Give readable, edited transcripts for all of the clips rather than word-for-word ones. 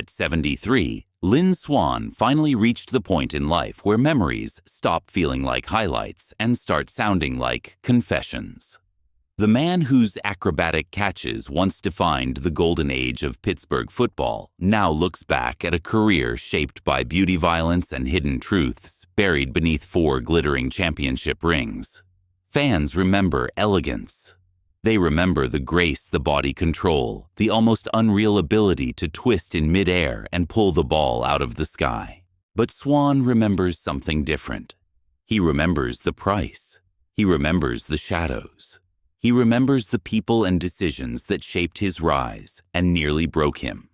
At 73, Lynn Swann finally reached the point in life where memories stop feeling like highlights and start sounding like confessions. The man whose acrobatic catches once defined the golden age of Pittsburgh football now looks back at a career shaped by beauty violence and hidden truths buried beneath 4 glittering championship rings. Fans remember elegance. They remember the grace the body control, the almost unreal ability to twist in midair and pull the ball out of the sky. But Swann remembers something different. He remembers the price. He remembers the shadows. He remembers the people and decisions that shaped his rise and nearly broke him.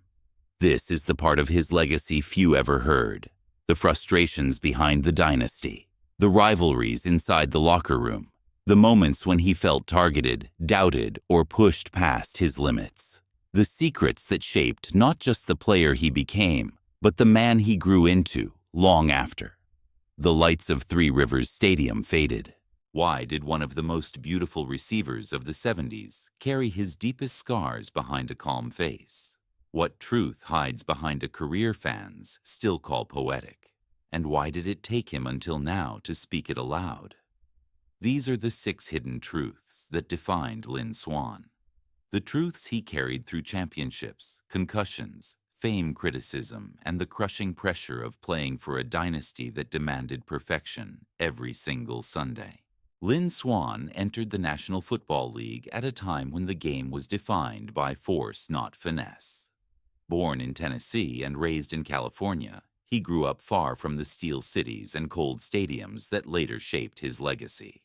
This is the part of his legacy few ever heard. The frustrations behind the dynasty. The rivalries inside the locker room. The moments when he felt targeted, doubted, or pushed past his limits. The secrets that shaped not just the player he became, but the man he grew into long after. The lights of Three Rivers Stadium faded. Why did one of the most beautiful receivers of the 70s carry his deepest scars behind a calm face? What truth hides behind a career fans still call poetic? And why did it take him until now to speak it aloud? These are the 6 hidden truths that defined Lynn Swann. The truths he carried through championships, concussions, fame criticism, and the crushing pressure of playing for a dynasty that demanded perfection every single Sunday. Lynn Swann entered the National Football League at a time when the game was defined by force, not finesse. Born in Tennessee and raised in California, he grew up far from the steel cities and cold stadiums that later shaped his legacy.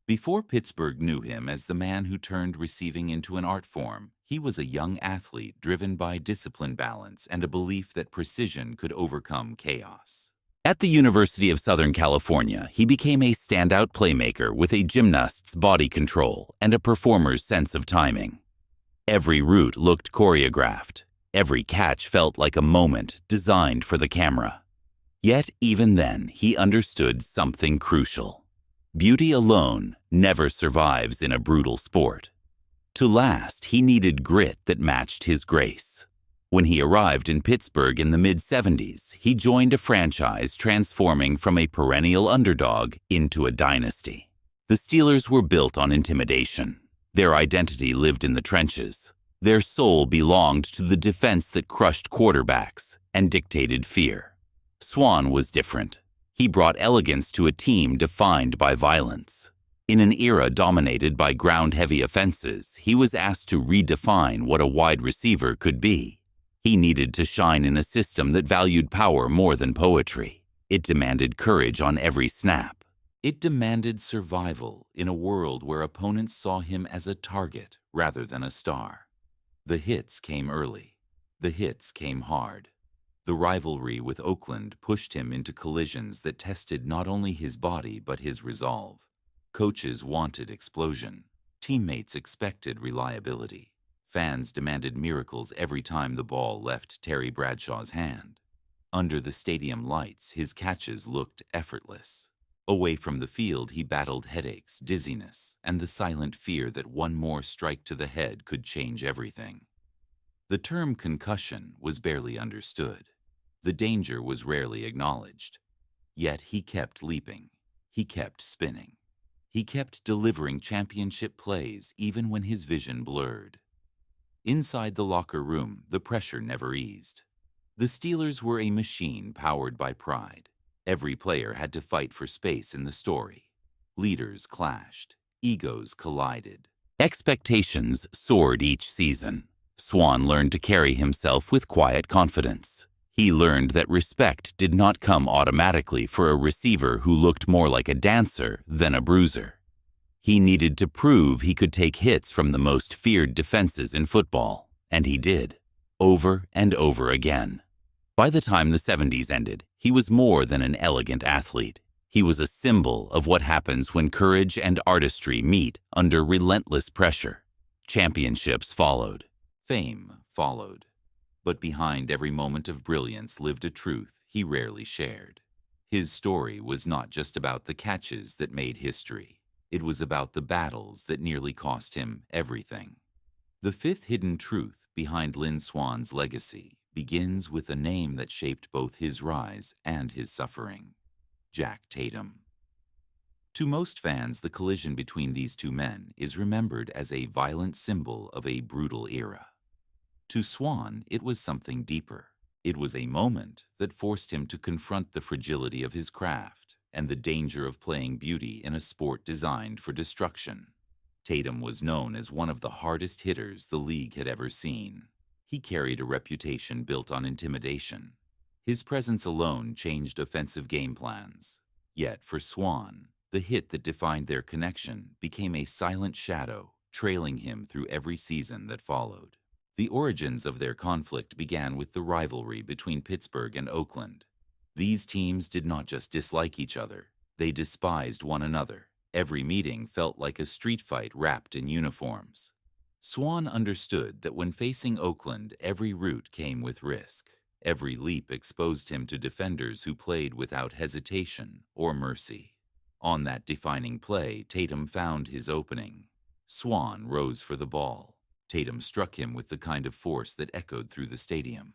Before Pittsburgh knew him as the man who turned receiving into an art form, he was a young athlete driven by discipline, balance, and a belief that precision could overcome chaos. At the University of Southern California, he became a standout playmaker with a gymnast's body control and a performer's sense of timing. Every route looked choreographed. Every catch felt like a moment designed for the camera. Yet even then, he understood something crucial. Beauty alone never survives in a brutal sport. To last, he needed grit that matched his grace. When he arrived in Pittsburgh in the mid-70s, he joined a franchise transforming from a perennial underdog into a dynasty. The Steelers were built on intimidation. Their identity lived in the trenches. Their soul belonged to the defense that crushed quarterbacks and dictated fear. Swann was different. He brought elegance to a team defined by violence. In an era dominated by ground-heavy offenses, he was asked to redefine what a wide receiver could be. He needed to shine in a system that valued power more than poetry. It demanded courage on every snap. It demanded survival in a world where opponents saw him as a target rather than a star. The hits came early. The hits came hard. The rivalry with Oakland pushed him into collisions that tested not only his body but his resolve. Coaches wanted explosion. Teammates expected reliability. Fans demanded miracles every time the ball left Terry Bradshaw's hand. Under the stadium lights, his catches looked effortless. Away from the field, he battled headaches, dizziness, and the silent fear that one more strike to the head could change everything. The term concussion was barely understood. The danger was rarely acknowledged. Yet he kept leaping. He kept spinning. He kept delivering championship plays even when his vision blurred. Inside the locker room, the pressure never eased. The Steelers were a machine powered by pride. Every player had to fight for space in the story. Leaders clashed. Egos collided. Expectations soared each season. Swann learned to carry himself with quiet confidence. He learned that respect did not come automatically for a receiver who looked more like a dancer than a bruiser. He needed to prove he could take hits from the most feared defenses in football, and he did, over and over again. By the time the 70s ended, he was more than an elegant athlete. He was a symbol of what happens when courage and artistry meet under relentless pressure. Championships followed. Fame followed. But behind every moment of brilliance lived a truth he rarely shared. His story was not just about the catches that made history. It was about the battles that nearly cost him everything. The 5th hidden truth behind Lynn Swann's legacy begins with a name that shaped both his rise and his suffering: Jack Tatum. To most fans, the collision between these two men is remembered as a violent symbol of a brutal era. To Swann, it was something deeper. It was a moment that forced him to confront the fragility of his craft and the danger of playing beauty in a sport designed for destruction. Tatum was known as one of the hardest hitters the league had ever seen. He carried a reputation built on intimidation. His presence alone changed offensive game plans. Yet for Swann, the hit that defined their connection became a silent shadow, trailing him through every season that followed. The origins of their conflict began with the rivalry between Pittsburgh and Oakland. These teams did not just dislike each other, they despised one another. Every meeting felt like a street fight wrapped in uniforms. Swann understood that when facing Oakland, every route came with risk. Every leap exposed him to defenders who played without hesitation or mercy. On that defining play, Tatum found his opening. Swann rose for the ball. Tatum struck him with the kind of force that echoed through the stadium.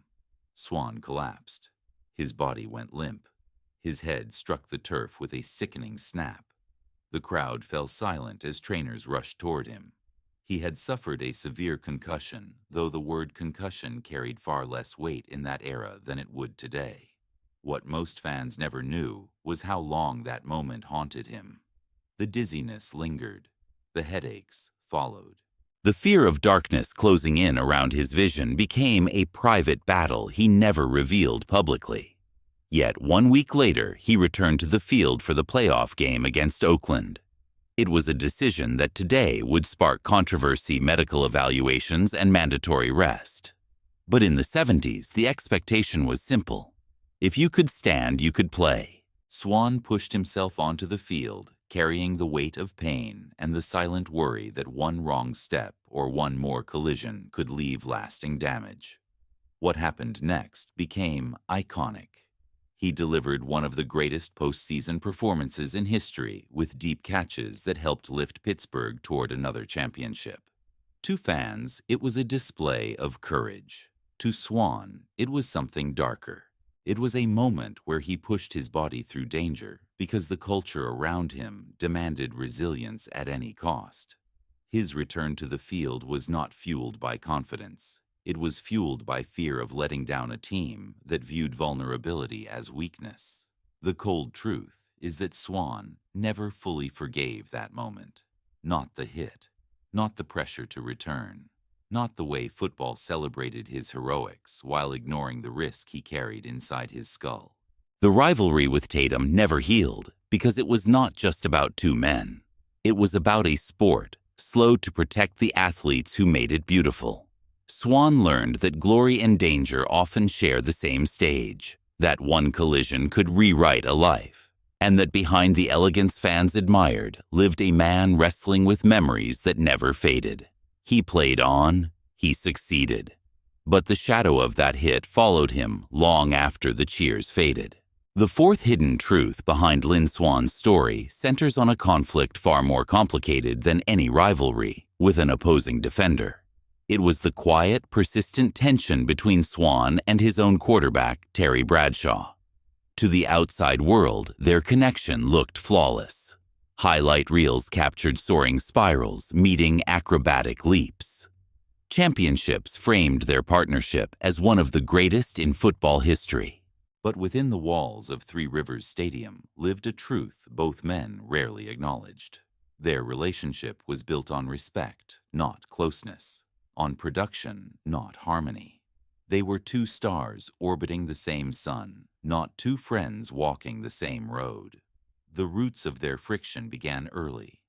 Swann collapsed. His body went limp. His head struck the turf with a sickening snap. The crowd fell silent as trainers rushed toward him. He had suffered a severe concussion, though the word concussion carried far less weight in that era than it would today. What most fans never knew was how long that moment haunted him. The dizziness lingered. The headaches followed. The fear of darkness closing in around his vision became a private battle he never revealed publicly. Yet 1 week later, he returned to the field for the playoff game against Oakland. It was a decision that today would spark controversy, medical evaluations, and mandatory rest. But in the 70s, the expectation was simple. If you could stand, you could play. Swann pushed himself onto the field, carrying the weight of pain and the silent worry that one wrong step or one more collision could leave lasting damage. What happened next became iconic. He delivered one of the greatest postseason performances in history with deep catches that helped lift Pittsburgh toward another championship. To fans, it was a display of courage. To Swann, it was something darker. It was a moment where he pushed his body through danger because the culture around him demanded resilience at any cost. His return to the field was not fueled by confidence. It was fueled by fear of letting down a team that viewed vulnerability as weakness. The cold truth is that Swann never fully forgave that moment. Not the hit, not the pressure to return, not the way football celebrated his heroics while ignoring the risk he carried inside his skull. The rivalry with Tatum never healed because it was not just about two men. It was about a sport slow to protect the athletes who made it beautiful. Swann learned that glory and danger often share the same stage, that one collision could rewrite a life, and that behind the elegance fans admired lived a man wrestling with memories that never faded. He played on, he succeeded, but the shadow of that hit followed him long after the cheers faded. The fourth hidden truth behind Lynn Swann's story centers on a conflict far more complicated than any rivalry with an opposing defender. It was the quiet, persistent tension between Swann and his own quarterback, Terry Bradshaw. To the outside world, their connection looked flawless. Highlight reels captured soaring spirals, meeting acrobatic leaps. Championships framed their partnership as one of the greatest in football history. But within the walls of Three Rivers Stadium lived a truth both men rarely acknowledged. Their relationship was built on respect, not closeness. On production, not harmony. They were two stars orbiting the same sun, not two friends walking the same road. The roots of their friction began early.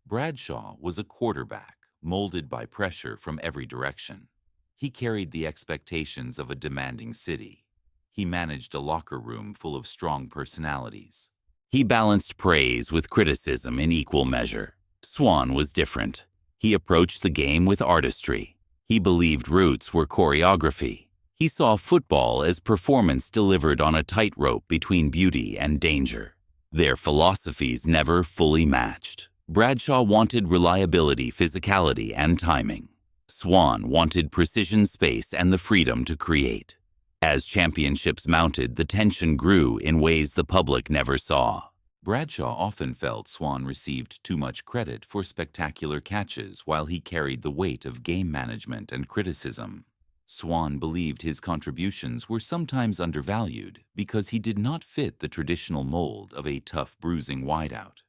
Bradshaw was a quarterback, molded by pressure from every direction. He carried the expectations of a demanding city. He managed a locker room full of strong personalities. He balanced praise with criticism in equal measure. Swann was different. He approached the game with artistry. He believed roots were choreography. He saw football as performance delivered on a tightrope between beauty and danger. Their philosophies never fully matched. Bradshaw wanted reliability, physicality, and timing. Swann wanted precision, space, and the freedom to create. As championships mounted, the tension grew in ways the public never saw. Bradshaw often felt Swann received too much credit for spectacular catches while he carried the weight of game management and criticism. Swann believed his contributions were sometimes undervalued because he did not fit the traditional mold of a tough, bruising wideout.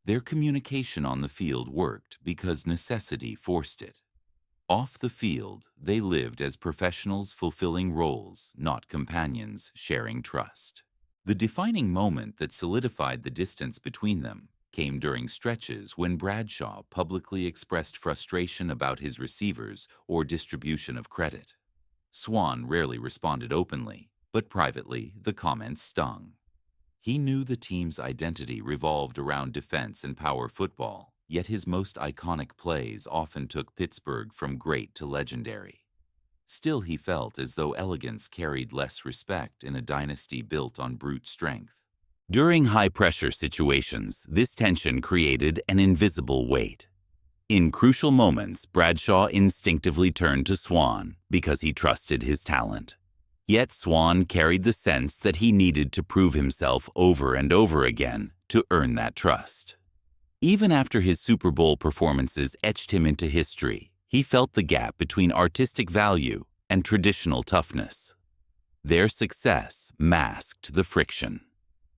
Their communication on the field worked because necessity forced it. Off the field, they lived as professionals fulfilling roles, not companions sharing trust. The defining moment that solidified the distance between them came during stretches when Bradshaw publicly expressed frustration about his receivers or distribution of credit. Swann rarely responded openly, but privately the comments stung. He knew the team's identity revolved around defense and power football, yet his most iconic plays often took Pittsburgh from great to legendary. Still, he felt as though elegance carried less respect in a dynasty built on brute strength. During high-pressure situations, this tension created an invisible weight. In crucial moments, Bradshaw instinctively turned to Swann because he trusted his talent. Yet Swann carried the sense that he needed to prove himself over and over again to earn that trust. Even after his Super Bowl performances etched him into history, he felt the gap between artistic value and traditional toughness. Their success masked the friction.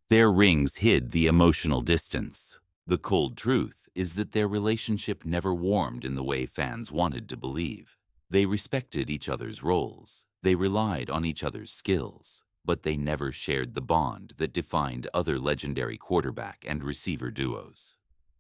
Their rings hid the emotional distance. The cold truth is that their relationship never warmed in the way fans wanted to believe. They respected each other's roles. They relied on each other's skills, but they never shared the bond that defined other legendary quarterback and receiver duos.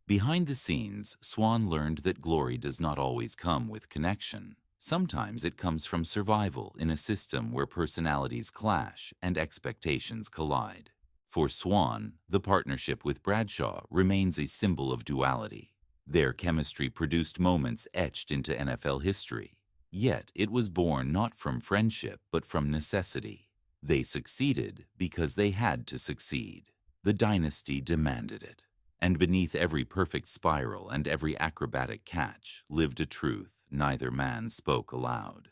Behind the scenes, Swann learned that glory does not always come with connection. Sometimes it comes from survival in a system where personalities clash and expectations collide. For Swann, the partnership with Bradshaw remains a symbol of duality. Their chemistry produced moments etched into NFL history. Yet it was born not from friendship but from necessity. They succeeded because they had to succeed. The dynasty demanded it. And beneath every perfect spiral and every acrobatic catch lived a truth neither man spoke aloud.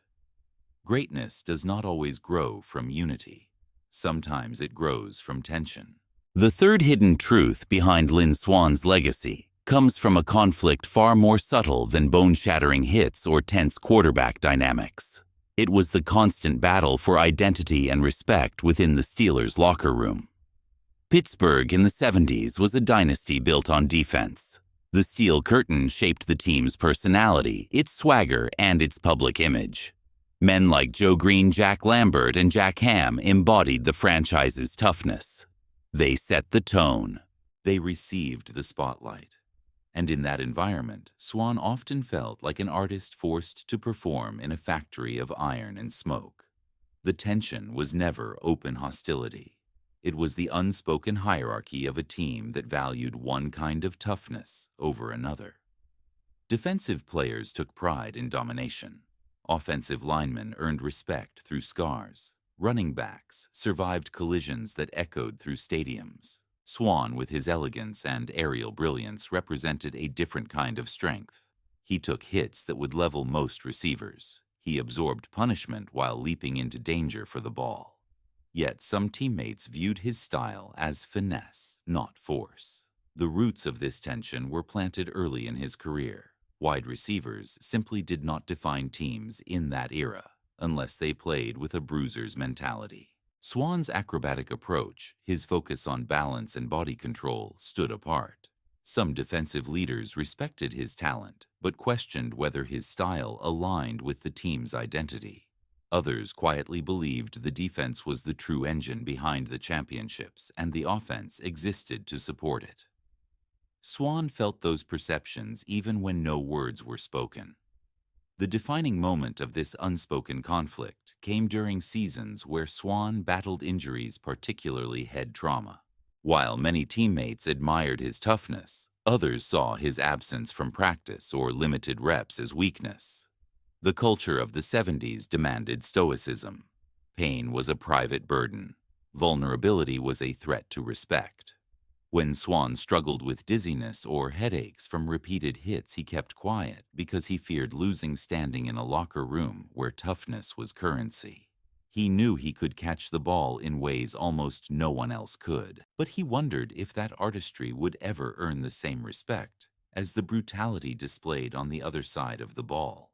Greatness does not always grow from unity. Sometimes it grows from tension. The third hidden truth behind Lynn Swann's legacy comes from a conflict far more subtle than bone-shattering hits or tense quarterback dynamics. It was the constant battle for identity and respect within the Steelers' locker room. Pittsburgh in the 70s was a dynasty built on defense. The Steel Curtain shaped the team's personality, its swagger, and its public image. Men like Joe Green, Jack Lambert, and Jack Ham embodied the franchise's toughness. They set the tone. They received the spotlight. And in that environment, Swann often felt like an artist forced to perform in a factory of iron and smoke. The tension was never open hostility. It was the unspoken hierarchy of a team that valued one kind of toughness over another. Defensive players took pride in domination. Offensive linemen earned respect through scars. Running backs survived collisions that echoed through stadiums. Swann, with his elegance and aerial brilliance, represented a different kind of strength. He took hits that would level most receivers. He absorbed punishment while leaping into danger for the ball. Yet some teammates viewed his style as finesse, not force. The roots of this tension were planted early in his career. Wide receivers simply did not define teams in that era, unless they played with a bruiser's mentality. Swann's acrobatic approach, his focus on balance and body control, stood apart. Some defensive leaders respected his talent, but questioned whether his style aligned with the team's identity. Others quietly believed the defense was the true engine behind the championships, and the offense existed to support it. Swann felt those perceptions even when no words were spoken. The defining moment of this unspoken conflict came during seasons where Swann battled injuries, particularly head trauma. While many teammates admired his toughness, others saw his absence from practice or limited reps as weakness. The culture of the 70s demanded stoicism. Pain was a private burden. Vulnerability was a threat to respect. When Swann struggled with dizziness or headaches from repeated hits, he kept quiet because he feared losing standing in a locker room where toughness was currency. He knew he could catch the ball in ways almost no one else could, but he wondered if that artistry would ever earn the same respect as the brutality displayed on the other side of the ball.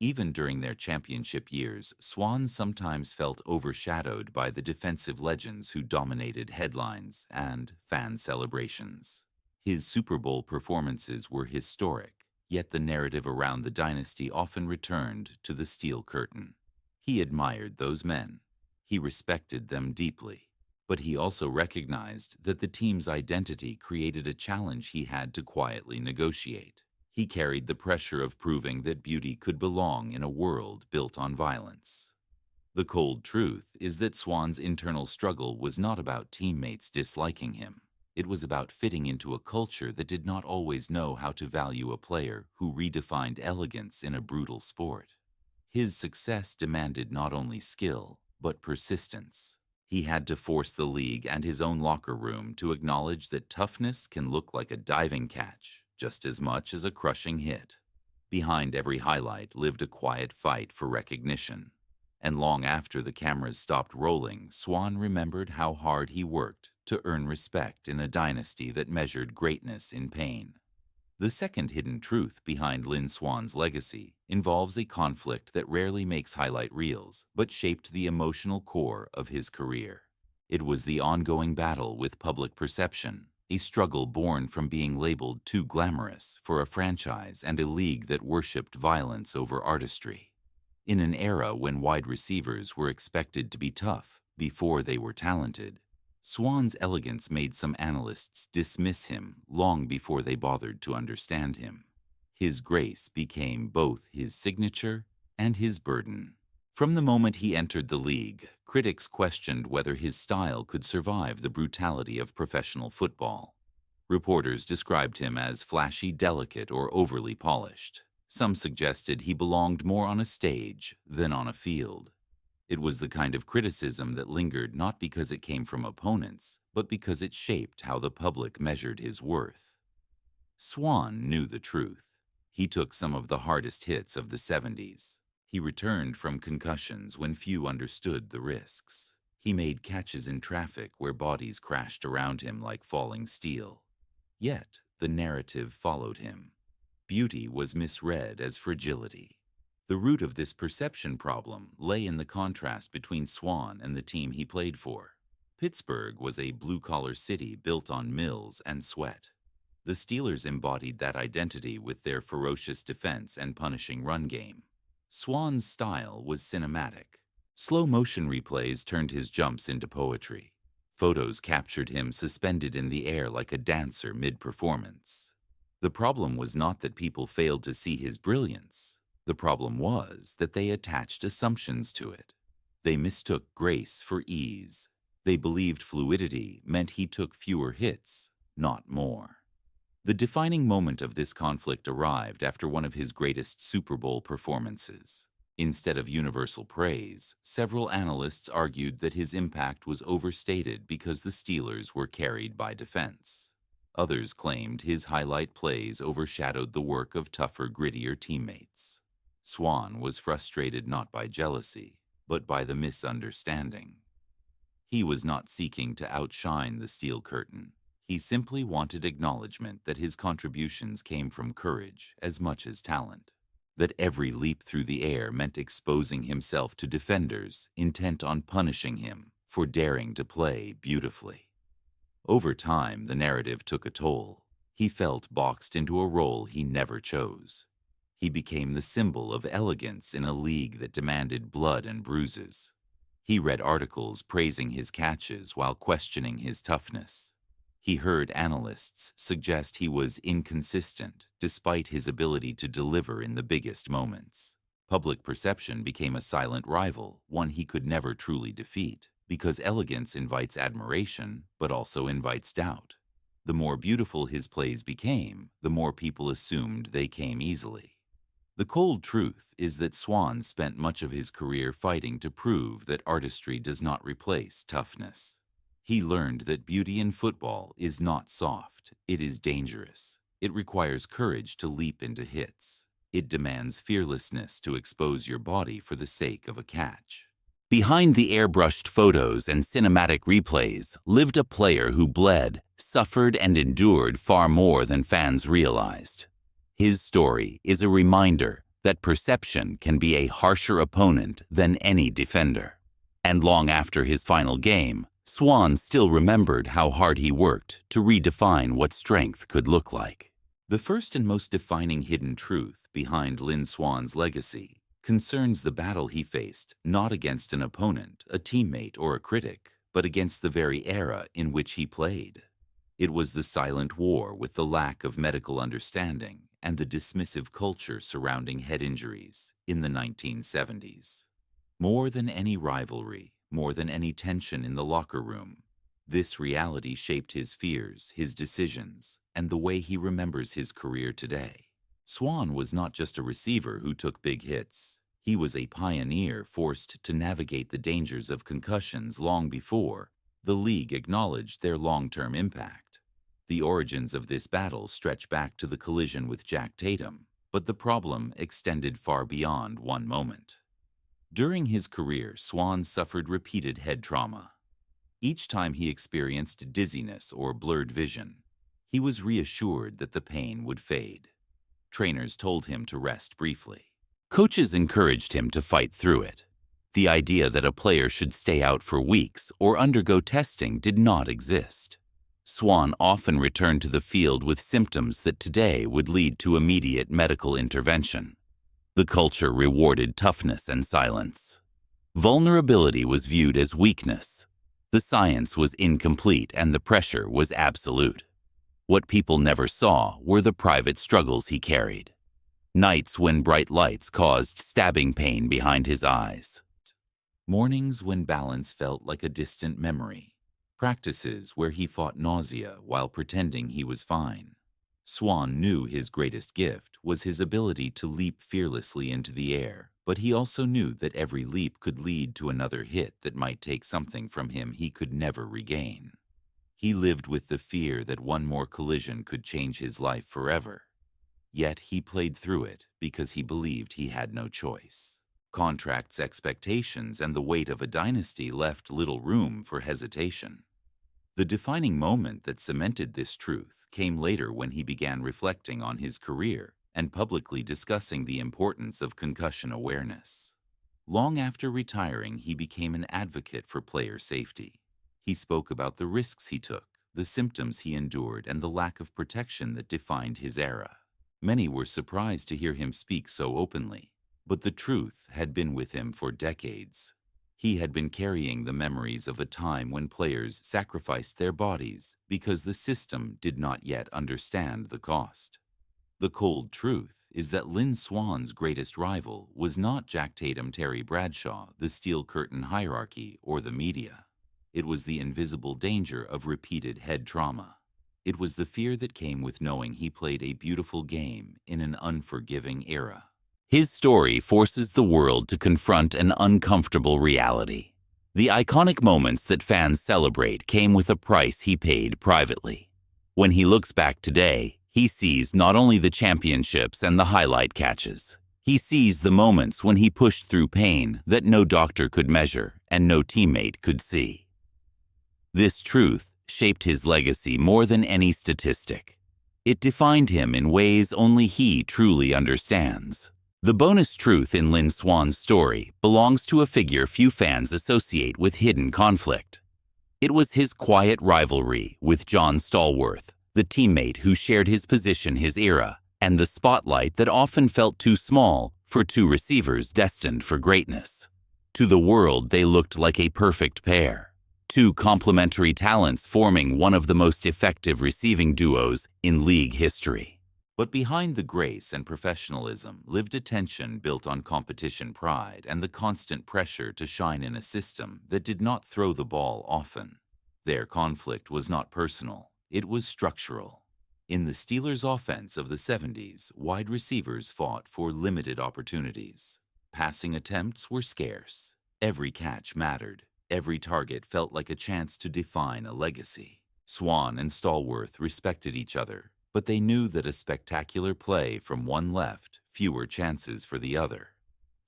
Even during their championship years, Swann sometimes felt overshadowed by the defensive legends who dominated headlines and fan celebrations. His Super Bowl performances were historic, yet the narrative around the dynasty often returned to the steel curtain. He admired those men. He respected them deeply. But he also recognized that the team's identity created a challenge he had to quietly negotiate. He carried the pressure of proving that beauty could belong in a world built on violence. The cold truth is that Swann's internal struggle was not about teammates disliking him. It was about fitting into a culture that did not always know how to value a player who redefined elegance in a brutal sport. His success demanded not only skill, but persistence. He had to force the league and his own locker room to acknowledge that toughness can look like a diving catch just as much as a crushing hit. Behind every highlight lived a quiet fight for recognition. And long after the cameras stopped rolling, Swann remembered how hard he worked to earn respect in a dynasty that measured greatness in pain. The second hidden truth behind Lynn Swann's legacy involves a conflict that rarely makes highlight reels, but shaped the emotional core of his career. It was the ongoing battle with public perception, a struggle born from being labeled too glamorous for a franchise and a league that worshipped violence over artistry. In an era when wide receivers were expected to be tough before they were talented, Swann's elegance made some analysts dismiss him long before they bothered to understand him. His grace became both his signature and his burden. From the moment he entered the league, critics questioned whether his style could survive the brutality of professional football. Reporters described him as flashy, delicate, or overly polished. Some suggested he belonged more on a stage than on a field. It was the kind of criticism that lingered not because it came from opponents, but because it shaped how the public measured his worth. Swann knew the truth. He took some of the hardest hits of the 70s. He returned from concussions when few understood the risks. He made catches in traffic where bodies crashed around him like falling steel. Yet, the narrative followed him. Beauty was misread as fragility. The root of this perception problem lay in the contrast between Swann and the team he played for. Pittsburgh was a blue-collar city built on mills and sweat. The Steelers embodied that identity with their ferocious defense and punishing run game. Swann's style was cinematic. Slow-motion replays turned his jumps into poetry. Photos captured him suspended in the air like a dancer mid-performance. The problem was not that people failed to see his brilliance. The problem was that they attached assumptions to it. They mistook grace for ease. They believed fluidity meant he took fewer hits, not more. The defining moment of this conflict arrived after one of his greatest Super Bowl performances. Instead of universal praise, several analysts argued that his impact was overstated because the Steelers were carried by defense. Others claimed his highlight plays overshadowed the work of tougher, grittier teammates. Swann was frustrated not by jealousy, but by the misunderstanding. He was not seeking to outshine the steel curtain. He simply wanted acknowledgement that his contributions came from courage as much as talent, that every leap through the air meant exposing himself to defenders intent on punishing him for daring to play beautifully. Over time, the narrative took a toll. He felt boxed into a role he never chose. He became the symbol of elegance in a league that demanded blood and bruises. He read articles praising his catches while questioning his toughness. He heard analysts suggest he was inconsistent despite his ability to deliver in the biggest moments. Public perception became a silent rival, one he could never truly defeat, because elegance invites admiration, but also invites doubt. The more beautiful his plays became, the more people assumed they came easily. The cold truth is that Swann spent much of his career fighting to prove that artistry does not replace toughness. He learned that beauty in football is not soft, it is dangerous. It requires courage to leap into hits. It demands fearlessness to expose your body for the sake of a catch. Behind the airbrushed photos and cinematic replays lived a player who bled, suffered, and endured far more than fans realized. His story is a reminder that perception can be a harsher opponent than any defender. And long after his final game, Swann still remembered how hard he worked to redefine what strength could look like. The first and most defining hidden truth behind Lynn Swann's legacy concerns the battle he faced not against an opponent, a teammate, or a critic, but against the very era in which he played. It was the silent war with the lack of medical understanding and the dismissive culture surrounding head injuries in the 1970s. More than any rivalry, more than any tension in the locker room, this reality shaped his fears, his decisions, and the way he remembers his career today. Swann was not just a receiver who took big hits. He was a pioneer forced to navigate the dangers of concussions long before the league acknowledged their long-term impact. The origins of this battle stretch back to the collision with Jack Tatum, but the problem extended far beyond one moment. During his career, Swann suffered repeated head trauma. Each time he experienced dizziness or blurred vision, he was reassured that the pain would fade. Trainers told him to rest briefly. Coaches encouraged him to fight through it. The idea that a player should stay out for weeks or undergo testing did not exist. Swann often returned to the field with symptoms that today would lead to immediate medical intervention. The culture rewarded toughness and silence. Vulnerability was viewed as weakness. The science was incomplete and the pressure was absolute. What people never saw were the private struggles he carried. Nights when bright lights caused stabbing pain behind his eyes. Mornings when balance felt like a distant memory. Practices where he fought nausea while pretending he was fine. Swann knew his greatest gift was his ability to leap fearlessly into the air, but he also knew that every leap could lead to another hit that might take something from him he could never regain. He lived with the fear that one more collision could change his life forever. Yet he played through it because he believed he had no choice. Contracts, expectations, and the weight of a dynasty left little room for hesitation. The defining moment that cemented this truth came later when he began reflecting on his career and publicly discussing the importance of concussion awareness. Long after retiring, he became an advocate for player safety. He spoke about the risks he took, the symptoms he endured, and the lack of protection that defined his era. Many were surprised to hear him speak so openly, but the truth had been with him for decades. He had been carrying the memories of a time when players sacrificed their bodies because the system did not yet understand the cost. The cold truth is that Lynn Swann's greatest rival was not Jack Tatum, Terry Bradshaw, the Steel Curtain hierarchy, or the media. It was the invisible danger of repeated head trauma. It was the fear that came with knowing he played a beautiful game in an unforgiving era. His story forces the world to confront an uncomfortable reality. The iconic moments that fans celebrate came with a price he paid privately. When he looks back today, he sees not only the championships and the highlight catches. He sees the moments when he pushed through pain that no doctor could measure and no teammate could see. This truth shaped his legacy more than any statistic. It defined him in ways only he truly understands. The bonus truth in Lynn Swann's story belongs to a figure few fans associate with hidden conflict. It was his quiet rivalry with John Stallworth, the teammate who shared his position, his era, and the spotlight that often felt too small for two receivers destined for greatness. To the world, they looked like a perfect pair, two complementary talents forming one of the most effective receiving duos in league history. But behind the grace and professionalism lived a tension built on competition pride and the constant pressure to shine in a system that did not throw the ball often. Their conflict was not personal, it was structural. In the Steelers' offense of the 70s, wide receivers fought for limited opportunities. Passing attempts were scarce. Every catch mattered. Every target felt like a chance to define a legacy. Swann and Stallworth respected each other, but they knew that a spectacular play from one left fewer chances for the other.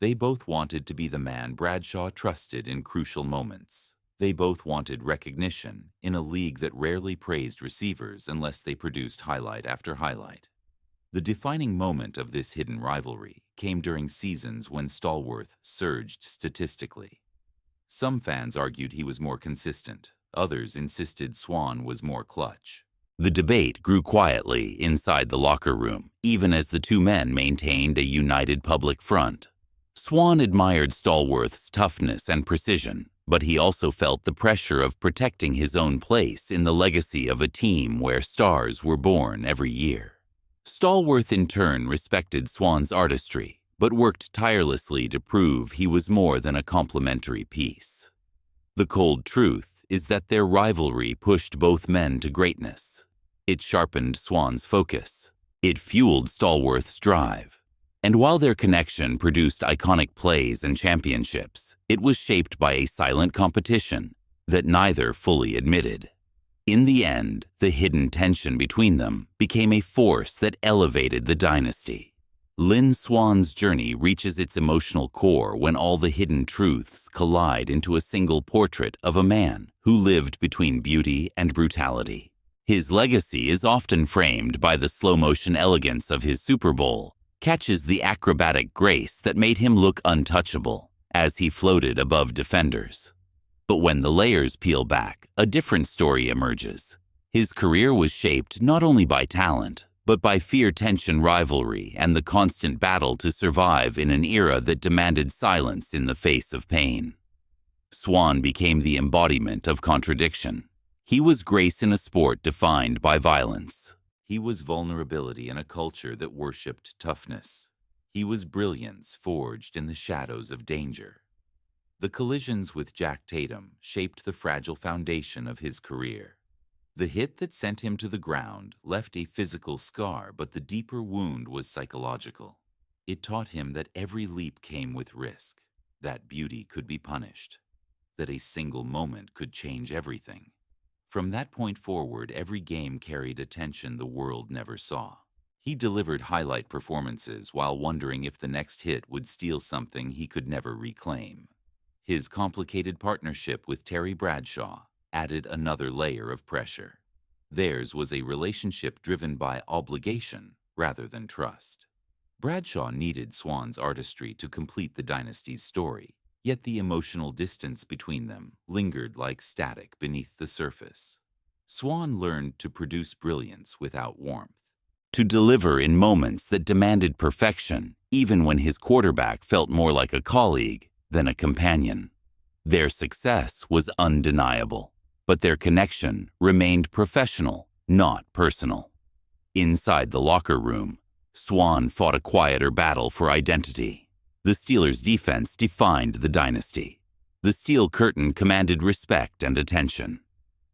They both wanted to be the man Bradshaw trusted in crucial moments. They both wanted recognition in a league that rarely praised receivers unless they produced highlight after highlight. The defining moment of this hidden rivalry came during seasons when Stallworth surged statistically. Some fans argued he was more consistent. Others insisted Swann was more clutch. The debate grew quietly inside the locker room, even as the two men maintained a united public front. Swann admired Stallworth's toughness and precision, but he also felt the pressure of protecting his own place in the legacy of a team where stars were born every year. Stallworth in turn respected Swann's artistry, but worked tirelessly to prove he was more than a complementary piece. The cold truth is that their rivalry pushed both men to greatness. It sharpened Swann's focus. It fueled Stallworth's drive. And while their connection produced iconic plays and championships, it was shaped by a silent competition that neither fully admitted. In the end, the hidden tension between them became a force that elevated the dynasty. Lynn Swann's journey reaches its emotional core when all the hidden truths collide into a single portrait of a man who lived between beauty and brutality. His legacy is often framed by the slow-motion elegance of his Super Bowl, catches the acrobatic grace that made him look untouchable as he floated above defenders. But when the layers peel back, a different story emerges. His career was shaped not only by talent, but by fear-tension rivalry and the constant battle to survive in an era that demanded silence in the face of pain. Swann became the embodiment of contradiction. He was grace in a sport defined by violence. He was vulnerability in a culture that worshipped toughness. He was brilliance forged in the shadows of danger. The collisions with Jack Tatum shaped the fragile foundation of his career. The hit that sent him to the ground left a physical scar, but the deeper wound was psychological. It taught him that every leap came with risk, that beauty could be punished, that a single moment could change everything. From that point forward, every game carried a tension the world never saw. He delivered highlight performances while wondering if the next hit would steal something he could never reclaim. His complicated partnership with Terry Bradshaw added another layer of pressure. Theirs was a relationship driven by obligation rather than trust. Bradshaw needed Swann's artistry to complete the dynasty's story, yet the emotional distance between them lingered like static beneath the surface. Swann learned to produce brilliance without warmth, to deliver in moments that demanded perfection, even when his quarterback felt more like a colleague than a companion. Their success was undeniable, but their connection remained professional, not personal. Inside the locker room, Swann fought a quieter battle for identity. The Steelers' defense defined the dynasty. The steel curtain commanded respect and attention.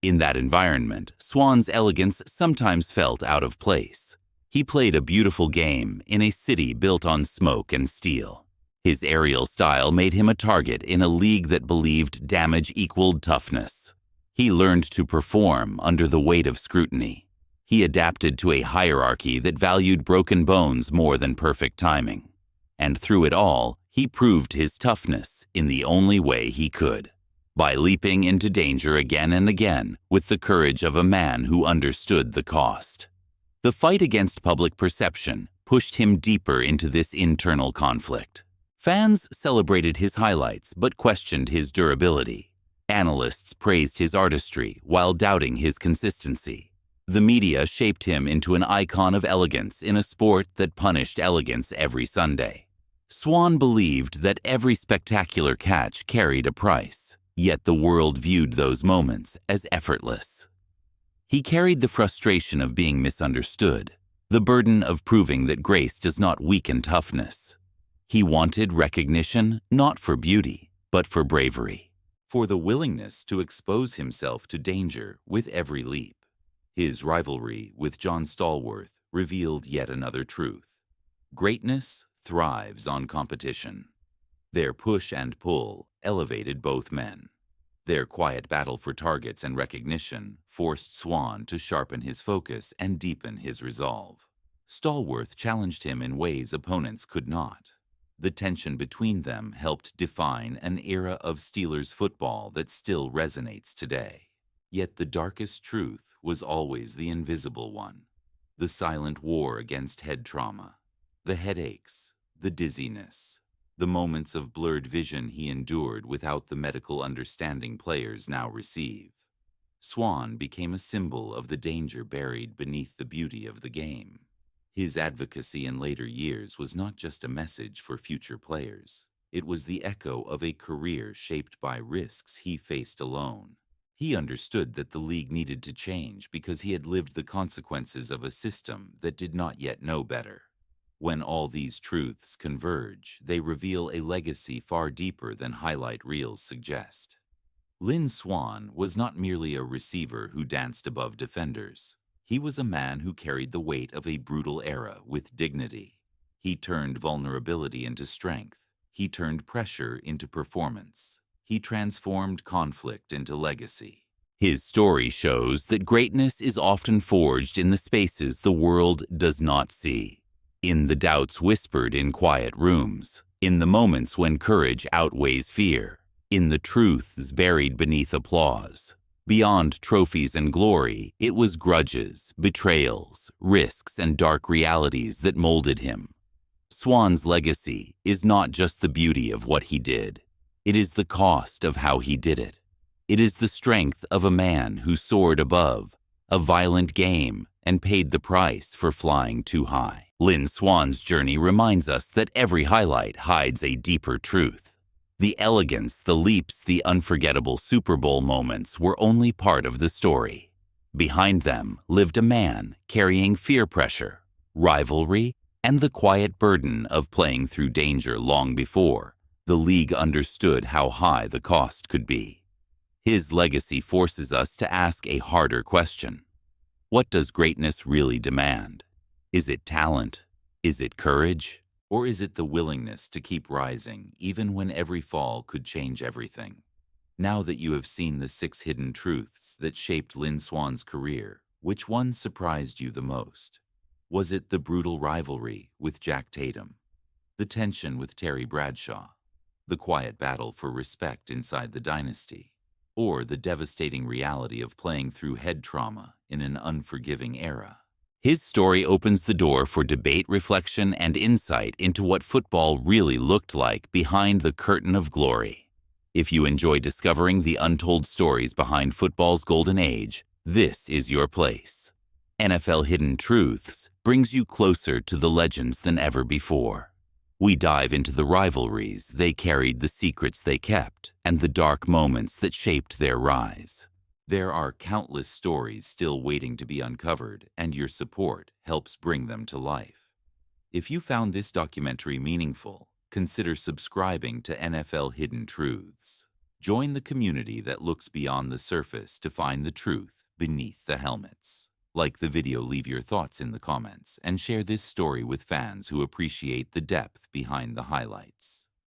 In that environment, Swann's elegance sometimes felt out of place. He played a beautiful game in a city built on smoke and steel. His aerial style made him a target in a league that believed damage equaled toughness. He learned to perform under the weight of scrutiny. He adapted to a hierarchy that valued broken bones more than perfect timing. And through it all, he proved his toughness in the only way he could, by leaping into danger again and again with the courage of a man who understood the cost. The fight against public perception pushed him deeper into this internal conflict. Fans celebrated his highlights but questioned his durability. Analysts praised his artistry while doubting his consistency. The media shaped him into an icon of elegance in a sport that punished elegance every Sunday. Swann believed that every spectacular catch carried a price, yet the world viewed those moments as effortless. He carried the frustration of being misunderstood, the burden of proving that grace does not weaken toughness. He wanted recognition not for beauty, but for bravery, for the willingness to expose himself to danger with every leap. His rivalry with John Stallworth revealed yet another truth. Greatness thrives on competition. Their push and pull elevated both men. Their quiet battle for targets and recognition forced Swann to sharpen his focus and deepen his resolve. Stallworth challenged him in ways opponents could not. The tension between them helped define an era of Steelers football that still resonates today. Yet the darkest truth was always the invisible one. The silent war against head trauma, the headaches, the dizziness, the moments of blurred vision he endured without the medical understanding players now receive. Swann became a symbol of the danger buried beneath the beauty of the game. His advocacy in later years was not just a message for future players. It was the echo of a career shaped by risks he faced alone. He understood that the league needed to change because he had lived the consequences of a system that did not yet know better. When all these truths converge, they reveal a legacy far deeper than highlight reels suggest. Lynn Swann was not merely a receiver who danced above defenders. He was a man who carried the weight of a brutal era with dignity. He turned vulnerability into strength. He turned pressure into performance. He transformed conflict into legacy. His story shows that greatness is often forged in the spaces the world does not see, in the doubts whispered in quiet rooms, in the moments when courage outweighs fear, in the truths buried beneath applause. Beyond trophies and glory, it was grudges, betrayals, risks, and dark realities that molded him. Swann's legacy is not just the beauty of what he did. It is the cost of how he did it. It is the strength of a man who soared above a violent game and paid the price for flying too high. Lynn Swann's journey reminds us that every highlight hides a deeper truth. The elegance, the leaps, the unforgettable Super Bowl moments were only part of the story. Behind them lived a man carrying fear pressure, rivalry, and the quiet burden of playing through danger long before the league understood how high the cost could be. His legacy forces us to ask a harder question. What does greatness really demand? Is it talent? Is it courage? Or is it the willingness to keep rising even when every fall could change everything? Now that you have seen the 6 hidden truths that shaped Lynn Swann's career, which one surprised you the most? Was it the brutal rivalry with Jack Tatum, the tension with Terry Bradshaw, the quiet battle for respect inside the dynasty, or the devastating reality of playing through head trauma in an unforgiving era? His story opens the door for debate, reflection, and insight into what football really looked like behind the curtain of glory. If you enjoy discovering the untold stories behind football's golden age, this is your place. NFL Hidden Truths brings you closer to the legends than ever before. We dive into the rivalries they carried, the secrets they kept, and the dark moments that shaped their rise. There are countless stories still waiting to be uncovered, and your support helps bring them to life. If you found this documentary meaningful, consider subscribing to NFL Hidden Truths. Join the community that looks beyond the surface to find the truth beneath the helmets. Like the video, leave your thoughts in the comments, and share this story with fans who appreciate the depth behind the highlights.